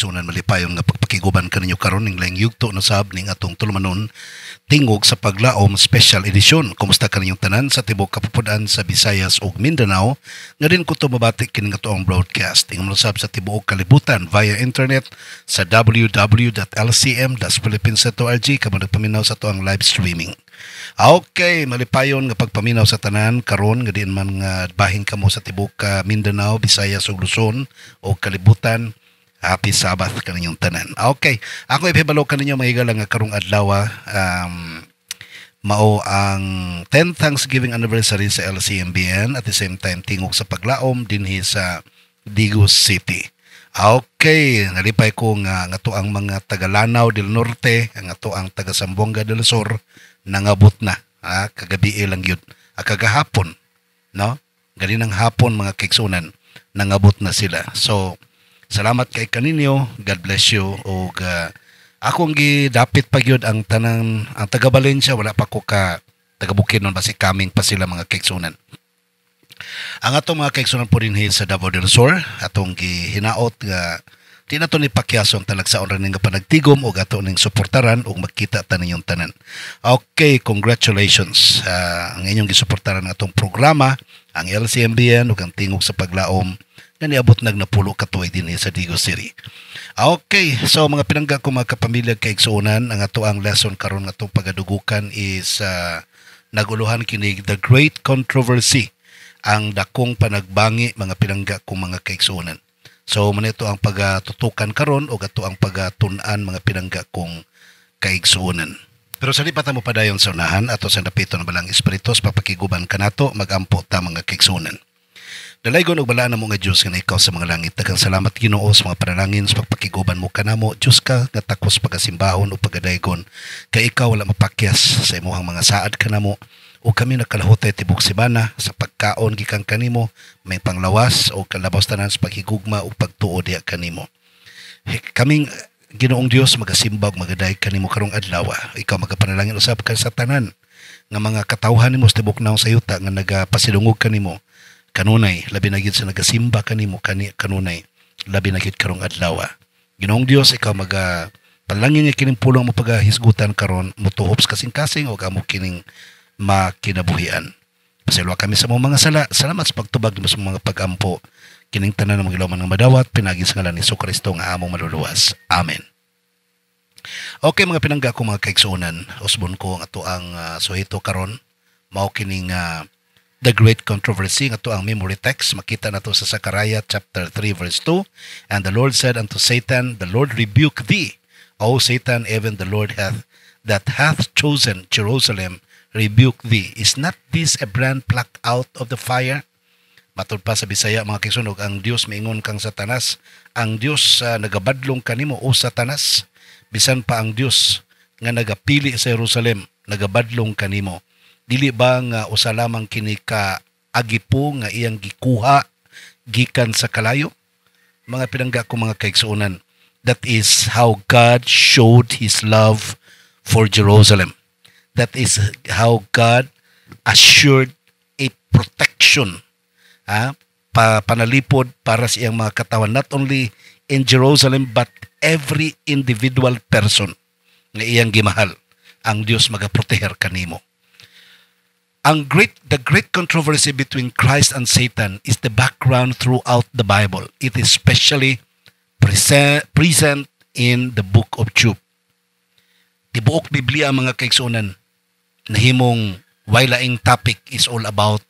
kaigsunan malipayong nga pagpakiguban kaninyo karon ning laing yugto na sab ning atong tulumanon tingog sa paglaom special edition. Kumusta kaninyong tanan sa tibuok kapupudan sa Visayas ug Mindanao? Nga din ko mabati kining atoang broadcast ing sab sa tibuok kalibutan via internet sa www.lcm.philippines.org kamo nagpaminaw sa atoang live streaming. Okay, malipayon nga pagpaminaw sa tanan karon nga diin man nga bahin kamo sa tibuok Mindanao, Visayas ug Luzon o kalibutan. Happy Sabbath kaninyong tanan. Okay, ako ipibalo kaninyo mahigalang nga karong adlaw mao ang 10th Thanksgiving anniversary sa LCMBN at the same time tingog sa paglaom dinhi sa Digos City. Okay, nalipay ko nga to ang mga taga Lanao del Norte, nga to ang taga Zamboanga del Sur nangabot na. Kagabi lang yun. Kagahapon, no? Ganinang hapon mga kaigsunan, nangabot na sila. So, salamat kay kaninyo. God bless you. O akong gidapit pa yun ang tanang, ang taga Valencia, wala pa ko ka taga Bukidnon basi kaming pa sila mga kaigsunan. Ang atong mga kaigsunan po rin sa Davao del Sur, atong gihinaot nga di na ito ni pakyason talagsaon rin nga panagtigom o ato ning suportaran o magkita ta ninyong tanan. Okay, congratulations. Ang inyong gisuportaran ng atong programa, ang LCMBN o ang tingog sa paglaom na niabot nagnapulo katuig din sa Digos City. Okay, so mga pinangga ko mga kapamilya kaigsuonan, ang ato ang lesson karon nga itong pagadugukan is naguluhan kinig the great controversy, ang dakong panagbangi mga pinangga ko mga kaigsuonan. So manito ang pagatutukan karon o gato ang pagatunan mga pinangga kong kaigsuonan. Pero sa lipatan mo padayon sa unahan ato sa napito na balang espiritos papakiguban kanato magampo ta mga kaigsuonan. Dalaygon og balaan mo nga Dios nga ikaw sa mga langit. Daghang salamat Ginoo sa mga panalangin sa pagpakiguban mo kanamo. Dios ka nga takos pagasimbahon o pagadaygon kay ikaw wala mapakyas sa imong mga saad kanamo. O kami nakalahutay tibok simana sa pagkaon gikan kanimo, may panglawas o kalabaw tanan sa paghigugma o pagtuo diha kanimo. Kaming Ginoong Dios magasimba ug magaday kanimo karong adlaw. Ikaw magapanalangin usab ka sa tanan nga mga katawhan nimo sa tibok naong sayuta nga nagapasilungog kanimo. Kanunay labi na gid sa nagasimba kanimo kanunay labi na gid karong adlaw. Ginoong Dios ikaw panalangin nga kining pulong mo pagahisgutan karon mutuhop sa kasing-kasing o kamo kining makinabuhian. Pasalwa kami sa mga sala. Salamat sa pagtubag mo sa mga pagampo. Kining tanan ng mga ilaw ng madawat, pinagi sa ngalan ni Jesucristo nga among maluluwas. Amen. Okay mga pinangga ko mga kaigsuonan, usbon ko nga to ang suhito karon, mao kining the great controversy nga to ang memory text. Makita na to sa Zechariah chapter 3 verse 2. And the Lord said unto Satan, the Lord rebuke thee, O Satan, even the Lord that hath chosen Jerusalem rebuke thee. Is not this a brand plucked out of the fire? Matod pa sa Bisaya mga kaigsunog, ang Dios maingon kang Satanas, ang Dios nagabadlong kanimo o Satanas, bisan pa ang Dios nga nagapili sa Jerusalem nagabadlong kanimo. Dili ba nga usa lamang kini ka agipo nga iyang gikuha gikan sa kalayo? Mga pinangga ko mga kaigsuonan, that is how God showed His love for Jerusalem. That is how God assured a protection, panalipod para sa iyang mga katawan, not only in Jerusalem but every individual person na iyang gimahal. Ang Dios magaproteher kanimo. The great controversy between Christ and Satan is the background throughout the Bible. It is especially present in the book of Job. Tibuok Biblia mga kaigsuonan, nahimong waylaing topic is all about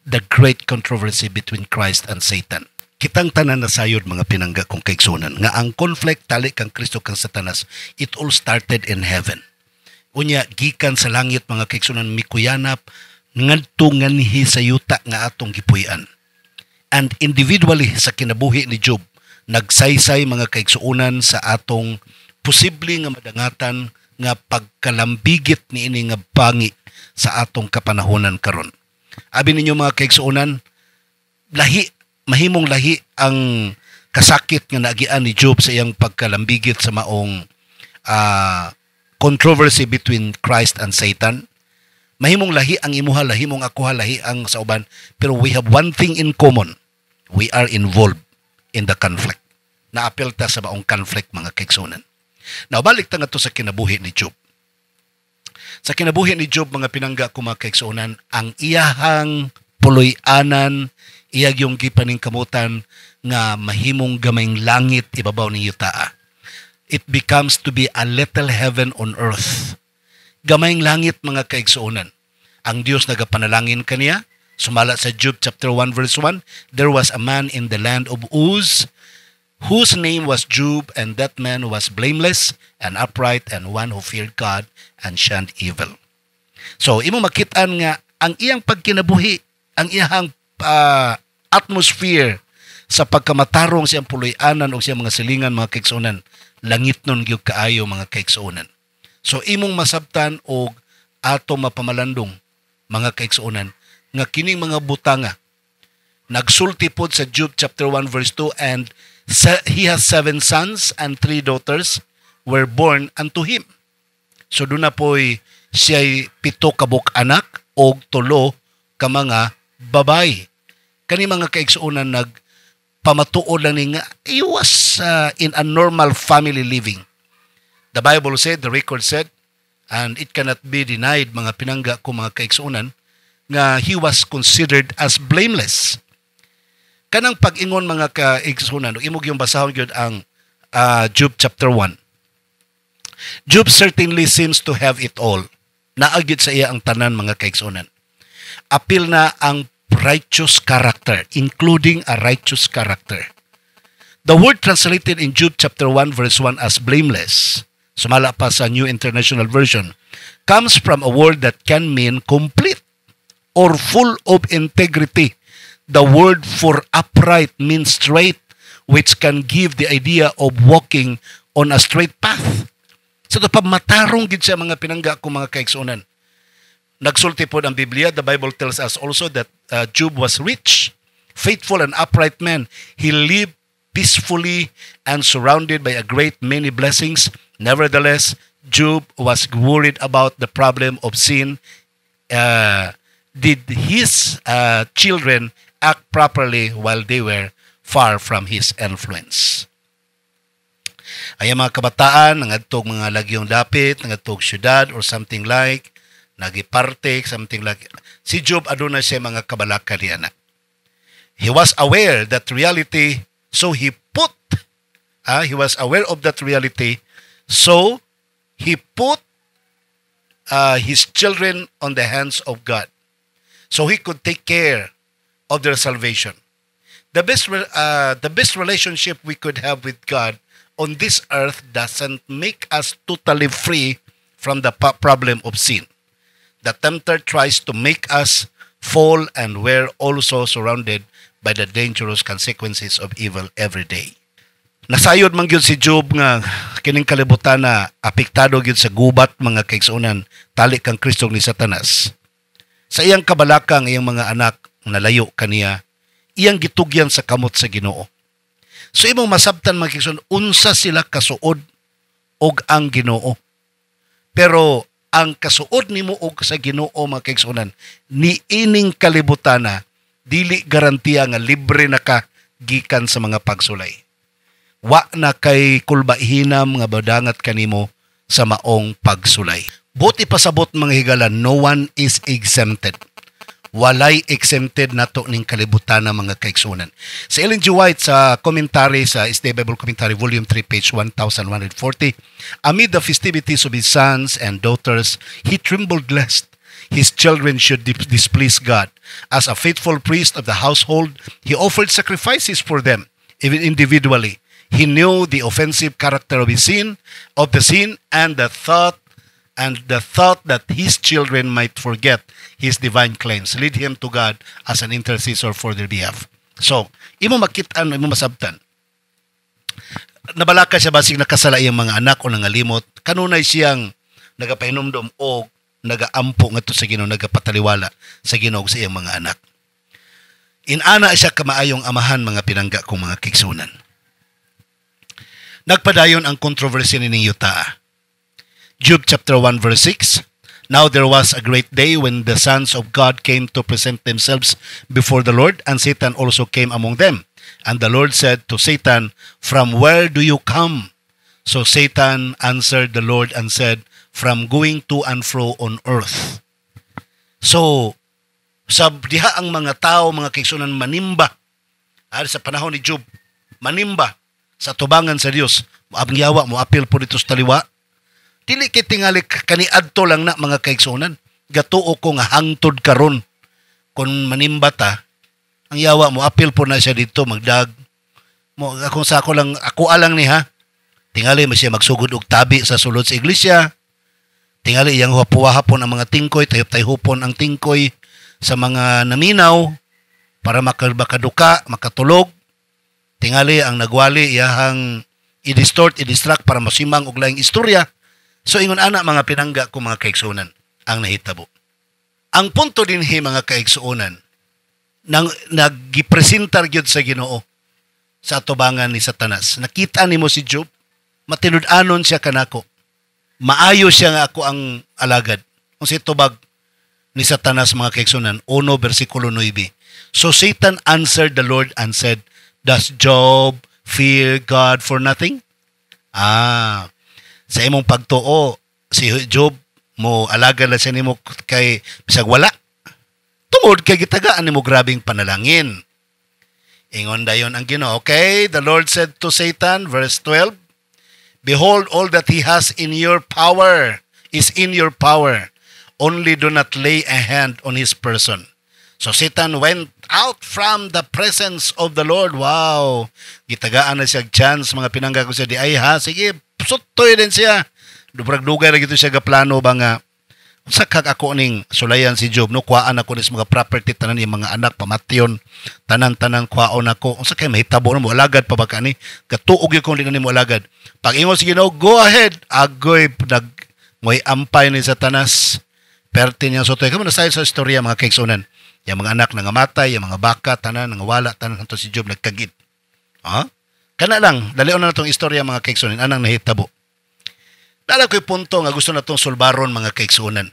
the great controversy between Christ and Satan. Kitang tanan na sayod mga pinangga kong kaigsuonan nga ang conflict tali kang Kristo kang Satanas, it all started in heaven. Unya gikan sa langit mga kaigsuonan mikuyanap ngadto nganhi sa yuta nga atong gipuy-an. And individually sa kinabuhi ni Job, nagsaysay mga kaigsuonan sa atong posible nga madangatan nga pagkalambigit ni ini nga bangi sa atong kapanahonan karon. Abi ninyo mga kaigsuonan, mahimong lahi ang kasakit nga nagian ni Job sa iyang pagkalambigit sa maong controversy between Christ and Satan. Mahimong lahi ang imuha, lahimong akuha, lahi ang sa uban, pero we have one thing in common. We are involved in the conflict. naapil ta sa baong conflict mga kaigsunan. Now, balik ta nga to sa kinabuhi ni Job. Sa kinabuhi ni Job, mga pinangga ko mga kaigsunan, ang iyahang puloy-anan, iyag yung gipaning kamutan nga mahimong gamayng langit ibabaw ni yutaa. It becomes to be a little heaven on earth. Gamayng langit mga kaigsunan. Ang Diyos nagapanalangin kaniya. Sumala sa Job chapter 1 verse 1, there was a man in the land of Uz, whose name was Job, and that man was blameless and upright and one who feared God and shunned evil. So, imo makitaan nga ang iyang pagkinabuhi, ang iyang atmosphere sa pagkamatarong siyang puloy-anan o siyang mga silingan mga kaigsunan, langit nun gyud kaayo mga kaigsunan. So, imong masabtan o ato mapamalandong mga kaigsunan nga kining mga butanga nagsulti pod sa Job chapter 1 verse 2, and he has 7 sons and 3 daughters were born unto him. So doon na po'y siya'y 7 kabuk anak o 3 ka mga babay. Kani mga kaigsuunan nagpamatuod lang ni nga he was in a normal family living. The Bible said, the record said, and it cannot be denied mga pinangga ko mga kaigsuunan, nga he was considered as blameless. Kanang pag-ingon mga kaigsunan, imog yung basahon gyud ang Job chapter 1. Job certainly seems to have it all. Naagid sa iya ang tanan mga kaigsunan. Apil na ang righteous character, including a righteous character. The word translated in Job chapter 1 verse 1 as blameless, sumala pa sa New International Version, comes from a word that can mean complete or full of integrity. The word for upright means straight, which can give the idea of walking on a straight path. So ito pa matarong gid siya mga pinangga ko mga kaigsunan. Nagsulti po ang Biblia, the Bible tells us also that Job was rich, faithful and upright man. He lived peacefully and surrounded by a great many blessings. Nevertheless, Job was worried about the problem of sin. Did his children act properly while they were far from his influence? Ay mga kabataan, nangadtog mga lagyong dapit, nangadtog syudad or something like, nagiparte, something like. Si Job aduna siya mga kabalaka diana. He was aware that reality, so he was aware of that reality, so he put his children on the hands of God, so he could take care of their salvation. The best relationship we could have with God on this earth doesn't make us totally free from the problem of sin. The tempter tries to make us fall, and we're also surrounded by the dangerous consequences of evil every day. Nasayod man gyud si Job nga kining kalibutan na apektado gyud sa gubat mga kaigsunan tali kang Kristo ni Satanas. Sa iyang kabalakang iyang mga anak nalayo kaniya, iyang gitugyan sa kamot sa Ginoo. So imong masabtan mga kaigsunan unsa sila kasuod og ang Ginoo. Pero ang kasuod nimo og sa Ginoo mga kaigsunan ni ining kalibutan na dili garantiya nga libre na ka gikan sa mga pagsulay. Wa na kay kulbaihinam nga badangat kanimo sa maong pagsulay. Buti pasabot mga higala, no one is exempted. Walay exempted nato ning kalibutan na mga kaigsunan. Sa Ellen G. White sa commentary sa SD Bible Commentary Volume 3 page 1140, amid the festivities of his sons and daughters, he trembled lest his children should displease God. As a faithful priest of the household, he offered sacrifices for them, even individually. He knew the offensive character of the sin, and the thought that his children might forget his divine claims lead him to God as an intercessor for their behalf. So, imo makitaan, imo masabtan. Nabalaka siya basig nakasala iyang mga anak o nangalimot, kanunay siyang nagapainomdom o nagaampo ngadto sa Ginoo, nagapataliwala sa Ginoo sa iyang mga anak. Inana siya kamaayong amahan mga pinangga kong mga kaigsunan. Nagpadayon ang controversy ni yuta. Job chapter 1 verse 6, now there was a great day when the sons of God came to present themselves before the Lord, and Satan also came among them. And the Lord said to Satan, "From where do you come?" So Satan answered the Lord and said, "From going to and fro on earth." So, sa diha ang mga tao, mga kaigsunan, manimba. Sa panahon ni Job, manimba sa tubangan sa Dios. Ang yawa mo apil po dito sa taliwa. Dili kay tingali kaniadto lang na mga kaigsunan. Gatuo ko nga hangtod karon. Kung manimba ta, ang yawa mo apil po na siya dito magdag. Mo akong sako lang ako alang ni ha. Tingali mo siya magsugod og tabi sa sulod sa iglesia. Tingali iyang huwapo-hapon ang mga tingkoy, tayop-tayhupon ang tingkoy sa mga naminaw para makaduka, makatulog. Tingali ang nagwali iyahang i-distort, i-distract para masimang og laing istorya. So ingon ana mga pinangga ko mga kaigsunan ang nahitabo. Ang punto dinhi mga kaigsuonan nang nagipresentar gyud sa Ginoo sa atubangan ni Satanas. Nakita nimo si Job, matinud-anon siya kanako. Maayo siya nga ako ang alagad. Kung si tubag ni Satanas mga kaigsunan, 1 versikulo 9. So Satan answered the Lord and said, "Does Job fear God for nothing?" Sa imong pagtuo, si Job mo alagad lang siya nimo kay bisag wala. Tungod kay gitagaan nimo grabing panalangin. Ingon dayon ang Ginoo. Okay, the Lord said to Satan, verse 12, "Behold, all that he has in your power is in your power. Only do not lay a hand on his person." So Satan went out from the presence of the Lord. Wow! Gitagaan na siya chance, mga pinangga ko siya di ay ha. Sige, sutoy din siya. Dubrag-dugay na gito siya gaplano ba nga. Sakag ako ning sulayan si Job, no? Kuhaan ako nis mga property, tanan yung mga anak, pamatyon, tanan-tanan kuhaon ako. Unsa kay mahitabo na mo, alagad pa ba ka ni? Katuog yung kung di na mo alagad. Pag ingon sige, no, go ahead. Agoy, ngoy ampay ni Satanas. Perti niya sotoy. Kamu nasayad sa istorya mga kaigsunan. Yung mga anak nangamatay, yung mga baka, tanan, nangawala, tanan, hanto si Job nagkagid. Kana lang, dalion na itong istorya mga kaigsunan, anang nahitabo. Dala ko'y punto nga gusto na itong sulbaron mga kaigsunan.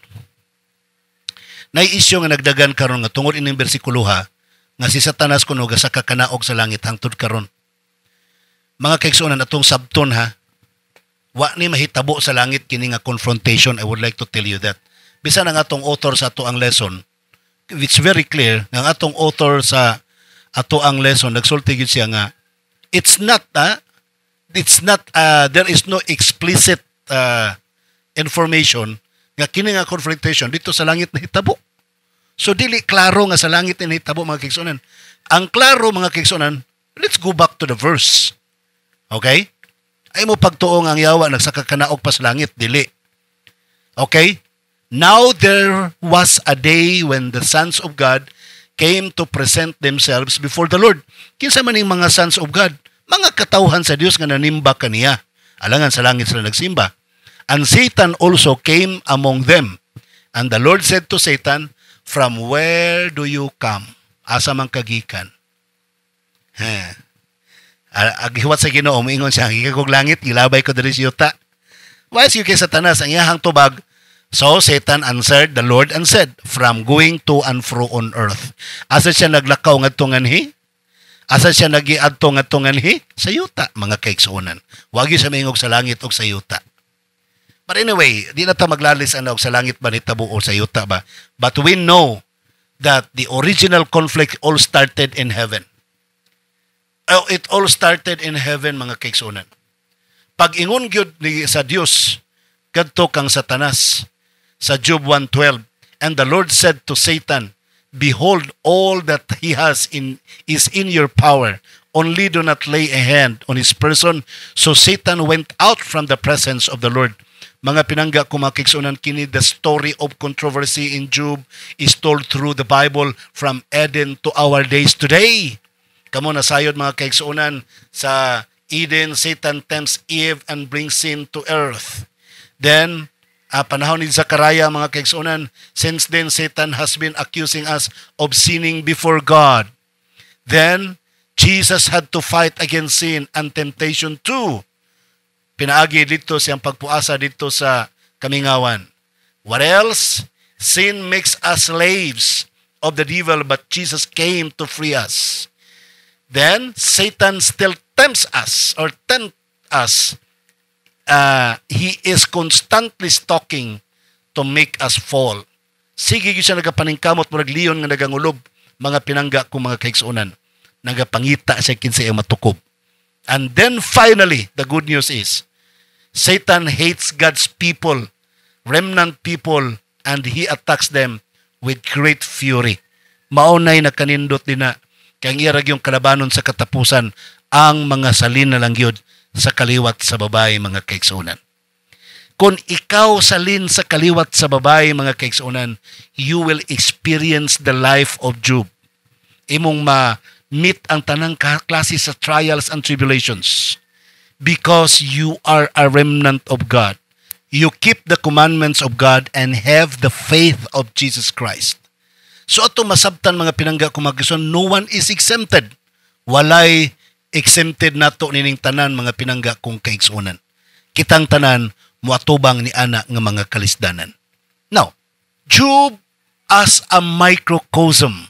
Nai-isyo nga nagdagan karon nga tungod ining bersikulo nga si Satanas kuno ga sa kakanaog sa langit hangtod karon. Mga kaigsunan atong sabton wa ni mahitabo sa langit kini nga confrontation. I would like to tell you that. Bisan ang atong author sa ato ang lesson, it's very clear nga ang atong author sa ato ang lesson nagsulti gyud siya nga it's not there is no explicit information nga kini nga confrontation dito sa langit na hitabo. So dili klaro nga sa langit na hitabo mga kaigsunan. Ang klaro mga kaigsunan, let's go back to the verse. Okay? Ay mo pagtuo nga ang yawa nagsakakanaog pa sa langit, dili. Okay? Now there was a day when the sons of God came to present themselves before the Lord. Kinsa man ning mga sons of God? Mga katawhan sa Dios nga nanimba kaniya. Alangan sa langit sila nagsimba. And Satan also came among them. And the Lord said to Satan, "From where do you come?" Asa man kagikan? Aghiwat sa Ginoo, moingon siya, "Higagog langit, gilabay ko diri sa yuta." Why is you kay Satanas ang iyahang tubag? So Satan answered the Lord and said, "From going to and fro on earth." Asa siya naglakaw ngadto nganhi? Asa siya nagiadto ngadto nganhi? Sa yuta, mga kaigsuonan. Wagi sa maingog sa langit o sa yuta. But anyway, di na ta maglalis og sa langit ba nitabo o sa yuta ba? But we know that the original conflict all started in heaven. It all started in heaven mga kaigsuonan. Pag ingon gyud ni sa Dios kadto kang Satanas sa Job 1:12, and the Lord said to Satan, "Behold, all that he has is in your power. Only do not lay a hand on his person." So Satan went out from the presence of the Lord. Mga pinangga ko mga kaigsuonan, kini the story of controversy in Job is told through the Bible from Eden to our days today. Kamo nasayod mga kaigsuonan sa Eden, Satan tempts Eve and brings sin to earth. Then, panahon ni Zachariah mga kaigsuonan, since then Satan has been accusing us of sinning before God. Then, Jesus had to fight against sin and temptation too. Pinaagi dito siyang pagpuasa dito sa kamingawan. What else? Sin makes us slaves of the devil, but Jesus came to free us. Then Satan still tempts us or tempt us. He is constantly stalking to make us fall. Sige siya nagapaningkamot murag liyon nga nagangulob mga pinangga kung mga kaigsuonan. Nagapangita siya kinsa iyang matukob. And then finally, the good news is Satan hates God's people, remnant people, and he attacks them with great fury. Maunay na kanindot din na kaya irag yung kalabanon sa katapusan ang mga salin na lang yun sa kaliwat sa babae mga kaigsuonan. Kung ikaw salin sa kaliwat sa babae mga kaigsuonan, you will experience the life of Job. Imong ma-meet ang tanang klase sa trials and tribulations because you are a remnant of God. You keep the commandments of God and have the faith of Jesus Christ. So ato masabtan mga pinangga kung magkison, no one is exempted. Walay exempted nato nining tanan mga pinangga kung kaigsuonan. Kitang tanan muatubang ni ana nga mga kalisdanan. Now, Job as a microcosm.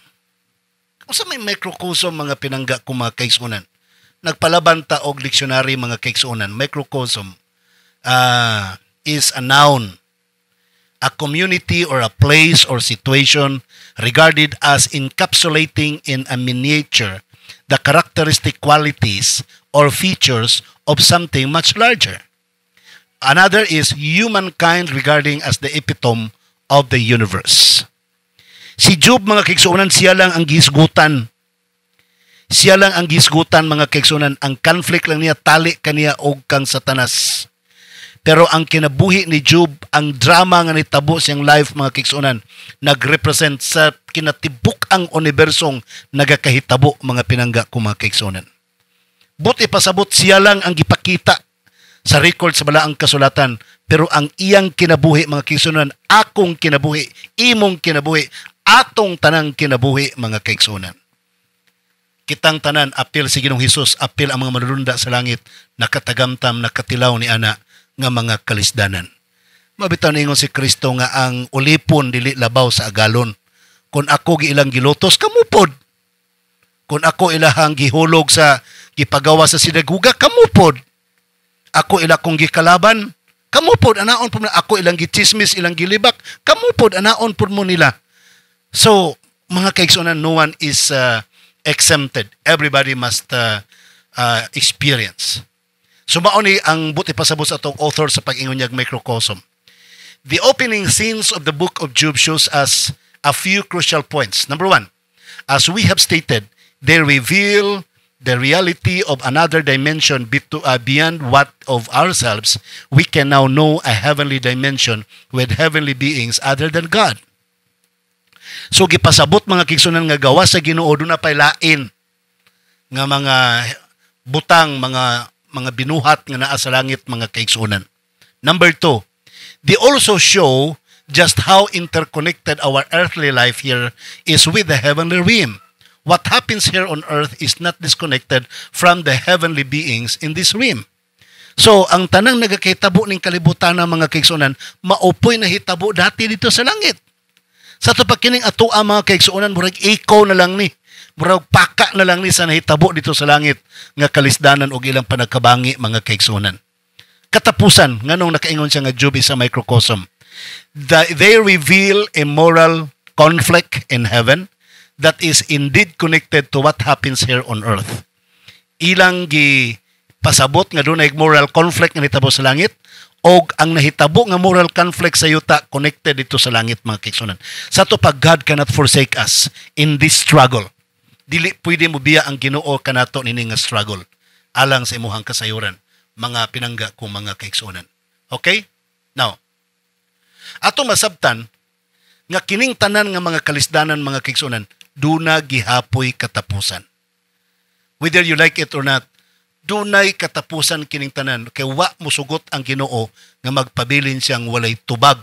Kung sa may microcosm mga pinangga kung mga kaigsuonan, nagpalaban ta og dictionary mga kaigsuonan. Microcosm is a noun, a community or a place or situation regarded as encapsulating in a miniature the characteristic qualities or features of something much larger. Another is humankind regarding as the epitome of the universe. Si Job mga kaigsuonan, siya lang ang gisgutan. Siya lang ang gisgutan mga kaigsuonan. Ang conflict lang niya, tali kaniya og kang Satanas. Pero ang kinabuhi ni Job, ang drama nga nitabo siyang life mga kaigsuonan, nagrepresent sa kinatibuk ang unibersong nagakahitabo mga pinangga ko mga kaigsuonan. Buti pasabot siya lang ang gipakita sa record sa balaang kasulatan, pero ang iyang kinabuhi mga kaigsuonan, akong kinabuhi, imong kinabuhi, atong tanang kinabuhi mga kaigsuonan. Kitang tanan apil si Ginoong Hesus, apil ang mga manulunda sa langit, nakatagamtam, nakatilaw ni ana nga mga kalisdanan. Mabitaw ningon si Kristo nga ang ulipon dili labaw sa agalon. Kung ako giilang gilotos, kamupod. Kung ako ilahang gihulog sa gipagawa sa sinaguga, kamupod. Ako ila kong gikalaban, kamupod, anaon po mo. Ako ilang gichismis, ilang gilibak, kamupod, anaon po mo nila. So, mga kaigsuonan, no one is exempted. Everybody must experience. So, mauni ang buti pasabot sa itong author sa pag-ingon niyag microcosm. The opening scenes of the book of Job shows us a few crucial points. Number one, as we have stated, they reveal the reality of another dimension beyond what of ourselves. We can now know a heavenly dimension with heavenly beings other than God. So gipasabot mga kaigsuonan nga gawa sa Ginoo do na pay lain nga mga butang, mga binuhat nga naa sa langit mga kaigsuonan. Number two, they also show just how interconnected our earthly life here is with the heavenly realm. What happens here on earth is not disconnected from the heavenly beings in this realm. So, ang tanang nagakahitabo ning kalibutan ng mga kaigsuonan, maupoy na hitabo dati dito sa langit. Sa ito pagkining ato ang mga kaigsuonan, murag echo na lang ni, murag paka na lang ni sa nahitabo dito sa langit, nga kalisdanan o ilang panagkabangi mga kaigsuonan. Katapusan, nganong nakaingon siya nga Job is a microcosm. They reveal a moral conflict in heaven that is indeed connected to what happens here on earth. Ilang pasabot nga doon ay moral conflict nga nitabo sa langit, o ang nahitabo nga moral conflict sa yuta connected dito sa langit mga kaigsuonan. Sa to pag God cannot forsake us in this struggle. Dili pwede mo biya ang Ginoo kanato nini nga struggle alang sa imuhang kasayuran mga pinangga kung mga kaigsuonan. Okay? Now, ato masabtan nga kining tanan nga mga kalisdanan mga kaigsuonan duna gihapoy katapusan. Whether you like it or not, dunay katapusan kining tanan kay wa musugot ang Ginoo nga magpabilin siyang walay tubag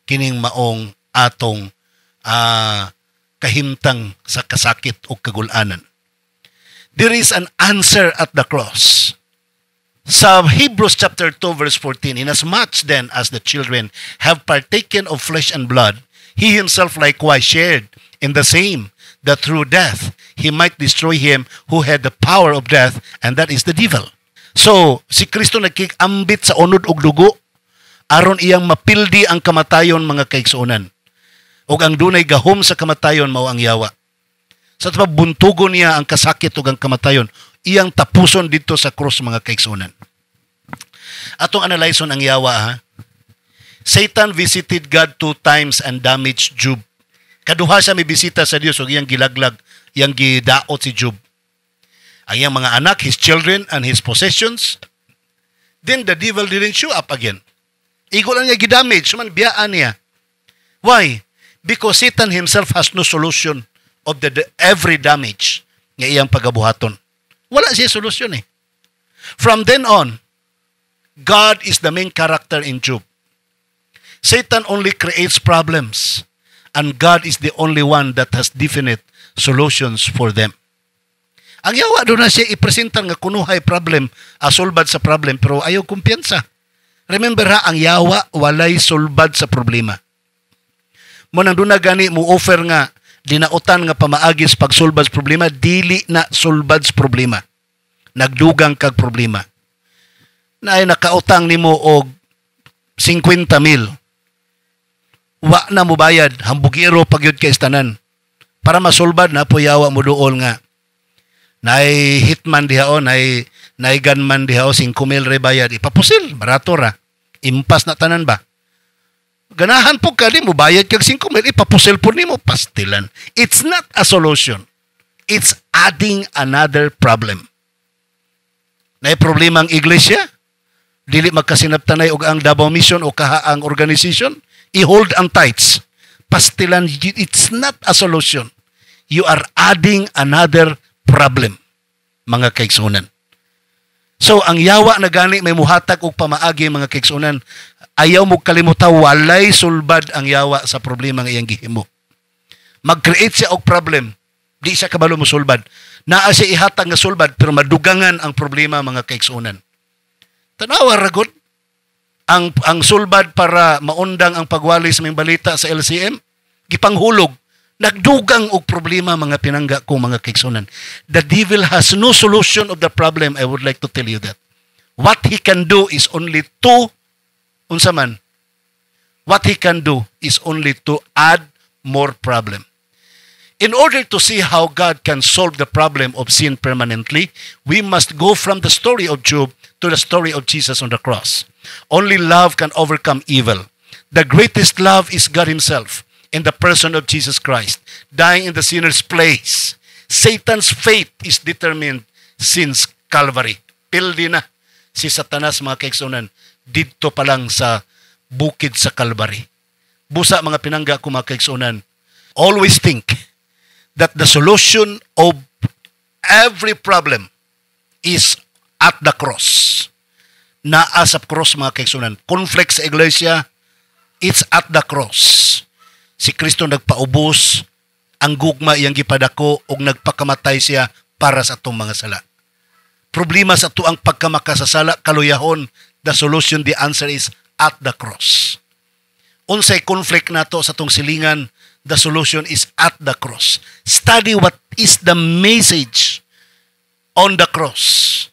kining maong atong kahimtang sa kasakit o kagulanan. There is an answer at the cross. Sa Hebrews chapter 2 verse 14, inasmuch then as the children have partaken of flesh and blood, he himself likewise shared in the same, that through death he might destroy him who had the power of death, and that is the devil. So, si Kristo nagkikambit sa unod og dugo, aron iyang mapildi ang kamatayon mga kaigsuonan. Og ang dunay gahom sa kamatayon mao ang yawa. Sa buntugon niya ang kasakit ug ang kamatayon, iyang tapuson dito sa krus mga kaigsuonan. Atong analyson ang yawa ha. Satan visited God 2 times and damaged Job. Kaduha siya may bisita sa Dios ug iyang gilaglag, iyang gidaot si Job. Ang iyang mga anak, his children and his possessions. Then the devil didn't show up again. Igo lang niya gidamage, man biyaan niya. Why? Because Satan himself has no solution of every damage nga iyang pagabuhaton. Wala siya solusyon eh. From then on, God is the main character in Job. Satan only creates problems, and God is the only one that has definite solutions for them. Ang yawa doon na siya ipresentan nga kunuhay problem, solbad sa problem, pero ayaw kumpiyansa. Remember ha, ang yawa walay solbad sa problema. Mo nang doon na gani mo offer nga dinautan nga pamaagis pagsolbad sa problema, dili na solbad sa problema. Nagdugang kag problema. Na ay nakautang nimo og 50,000. Wa na mo bayad, hambugiro pagyud kay istanan. Para masolbad na po yawa mo dool nga. Nay hitman diha o, nay gunman diha o, 5,000 re bayad. Ipapusil, barato ra. Impas na tanan ba? Ganahan po ka di mo bayad kag 5,000, ipapusil po nimo, pastilan. It's not a solution. It's adding another problem. Nay problema ang iglesia, dili magkasinabtanay og ang Davao Mission o kahaang organization, i-hold ang tithes. Pastilan, it's not a solution. You are adding another problem, mga kaigsunan. So, ang yawa na gani may muhatag og pamaagi, mga kaigsunan, ayaw mo kalimutan, walay sulbad ang yawa sa problema nga iyang gihimo. Mag-create siya og problem, di siya kabalo mo sulbad. Naa siya ihatag nga sulbad, pero madugangan ang problema, mga kaigsunan. Tanawa ragod, ang sulbad para maundang ang pagwali sa mga balita sa LCM, gipanghulog, nagdugang og problema, mga pinangga ko, mga kaigsunan. The devil has no solution of the problem. I would like to tell you that. What he can do is only to, unsa man, what he can do is only to add more problem. In order to see how God can solve the problem of sin permanently, we must go from the story of Job to the story of Jesus on the cross. Only love can overcome evil. The greatest love is God himself in the person of Jesus Christ, dying in the sinner's place. Satan's fate is determined since Calvary. Pildi na si Satanas, mga kaigsunan, dito pa lang sa bukid sa Calvary. Busa, mga pinangga ko, mga kaigsunan, always think that the solution of every problem is at the cross. Naa sa cross, mga kaigsunan. Conflict sa iglesia, it's at the cross. Si Kristo nagpaubos, ang gugma iyang gipadako, og nagpakamatay siya para sa atong mga sala. Problema sa tuang pagkamakasasala, kaluyahon, the solution, the answer is at the cross. Unsay conflict nato sa atong silingan, the solution is at the cross. Study what is the message on the cross.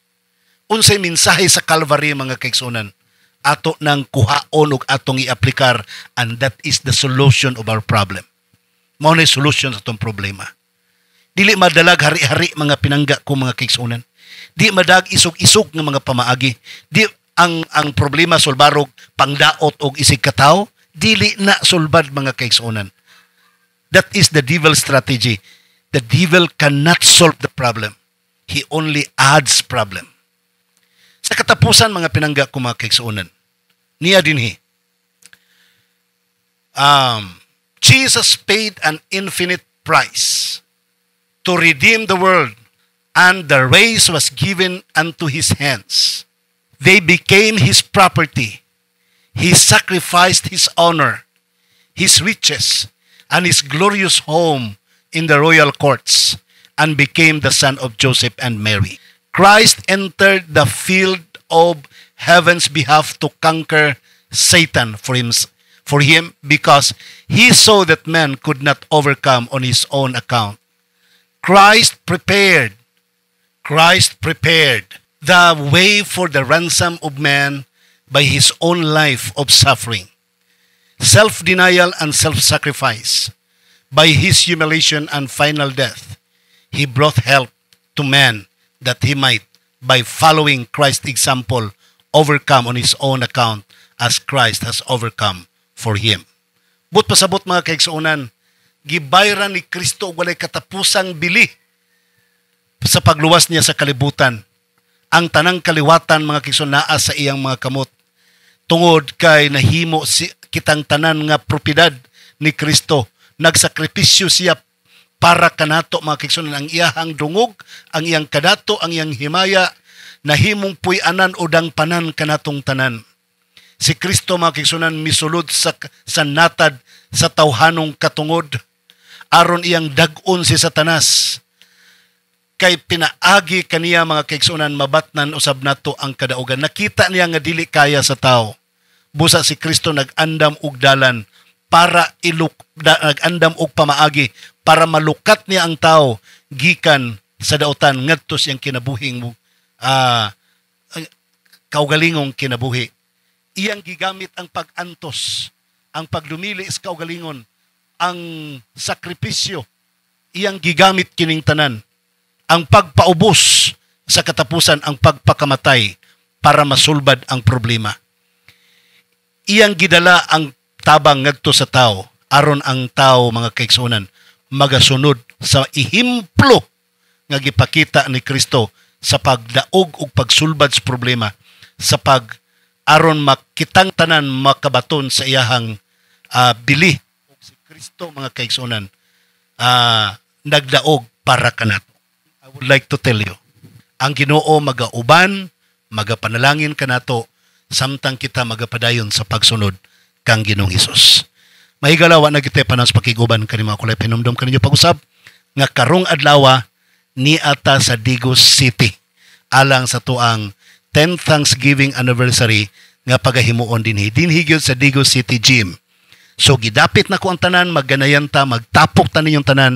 Unsay mensahe sa Calvary, mga kaigsunan, ato nang kuhaon ug atong i-aplikar, and that is the solution of our problem. Mao na solution sa atong problema. Dili madalag hari-hari, mga pinangga ko, mga kaigsunan. Di madag isog-isog nga mga pamaagi. Di ang problema solbarog pangdaot og isig kataw, dili na solbad, mga kaigsunan. That is the devil's strategy. The devil cannot solve the problem. He only adds problem. Sa katapusan, mga pinangga ko, mga kaigsuonan, niya dinhi, Jesus paid an infinite price to redeem the world, and the race was given unto his hands. They became his property. He sacrificed his honor, his riches, and his glorious home in the royal courts, and became the son of Joseph and Mary. Christ entered the field of heaven's behalf to conquer Satan for him because he saw that man could not overcome on his own account. Christ prepared the way for the ransom of man by his own life of suffering, self-denial and self-sacrifice. By his humiliation and final death, he brought help to man that he might, by following Christ's example, overcome on his own account as Christ has overcome for him. But pasabot mga kaigsuonan, gibayran ni Kristo walay katapusang bili sa pagluwas niya sa kalibutan. Ang tanang kaliwatan mga kaigsuonaa sa iyang mga kamot. Tungod kay nahimo kitang tanan nga propiedad ni Kristo, nagsakripisyo siya para kanato mga kaigsuonan. Ang iyahang dungog, ang iyang kadato, ang iyang himaya, nahimong puy-anan o dangpanan kanatong tanan. Si Kristo mga kaigsuonan misulod sa natad sa tawhanong katungod, aron iyang dag-on si Satanas. Kay pinaagi kaniya mga kaigsuonan mabatnan usab nato ang kadaugan. Nakita niya nga dili kaya sa tao. Busa si Kristo nag-andam og dalan para nag-andam og pamaagi para malukat niya ang tao gikan sa dautan ngadto siyang kinabuhing kaugalingong kinabuhi. Iyang gigamit ang pag-antos, ang pagdumili sa kaugalingon, ang sakripisyo. Iyang gigamit kining tanan, ang pagpaubos sa katapusan, ang pagpakamatay para masulbad ang problema. Iyang gidala ang tabang ngadto sa tao aron ang tao mga kaigsuonan magasunod sa ihimplo nga gipakita ni Kristo sa pagdaog ug pagsulbad sa problema, sa aron makitang tanan makabaton sa iyahang bili. Ug si Kristo mga kaigsuonan nagdaog para kanato. I would like to tell you, ang Ginoo magauban, magapanalangin kanato samtang kita magapadayon sa pagsunod kang Ginoong Hesus. Mahigalawa na kita panas pakiguban kani mga kulay pinumdum kaninyo pag-usab nga karong adlaw ni ata sa Digos City alang sa tuang 10th Thanksgiving anniversary nga pagahimuon dinhi gyud sa Digos City Gym. So gidapit na ko ang tanan, magganayan ta, magtapok ta ninyong tanan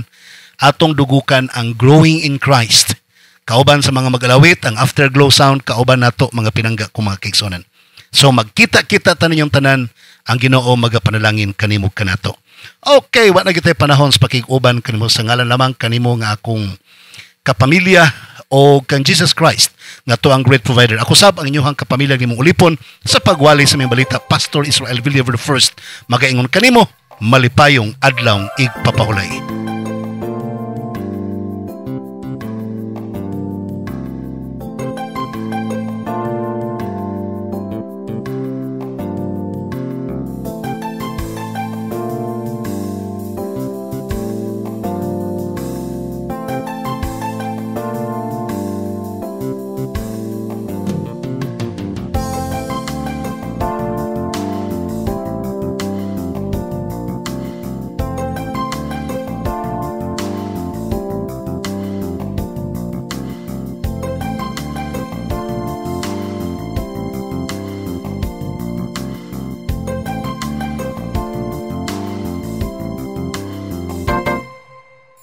atong dugukan ang Growing in Christ. Kauban sa mga mag-alawit, ang Afterglow Sound, kauban nato mga pinangga ko mga kaigsuonan. So magkita-kita ta ninyong tanan, ang Ginoo magapanalangin kanimo kanato. Okay, wa na gitay panahon sa pakiguban kanimo sa ngalan lamang kanimo nga akong kapamilya o kang Jesus Christ nga to ang great provider. Ako sab ang inyong kapamilya nimong ulipon sa pagwali sa mga balita, Pastor Israel Villaver the First. Magaingon kanimo malipayong adlaw igpapahulay.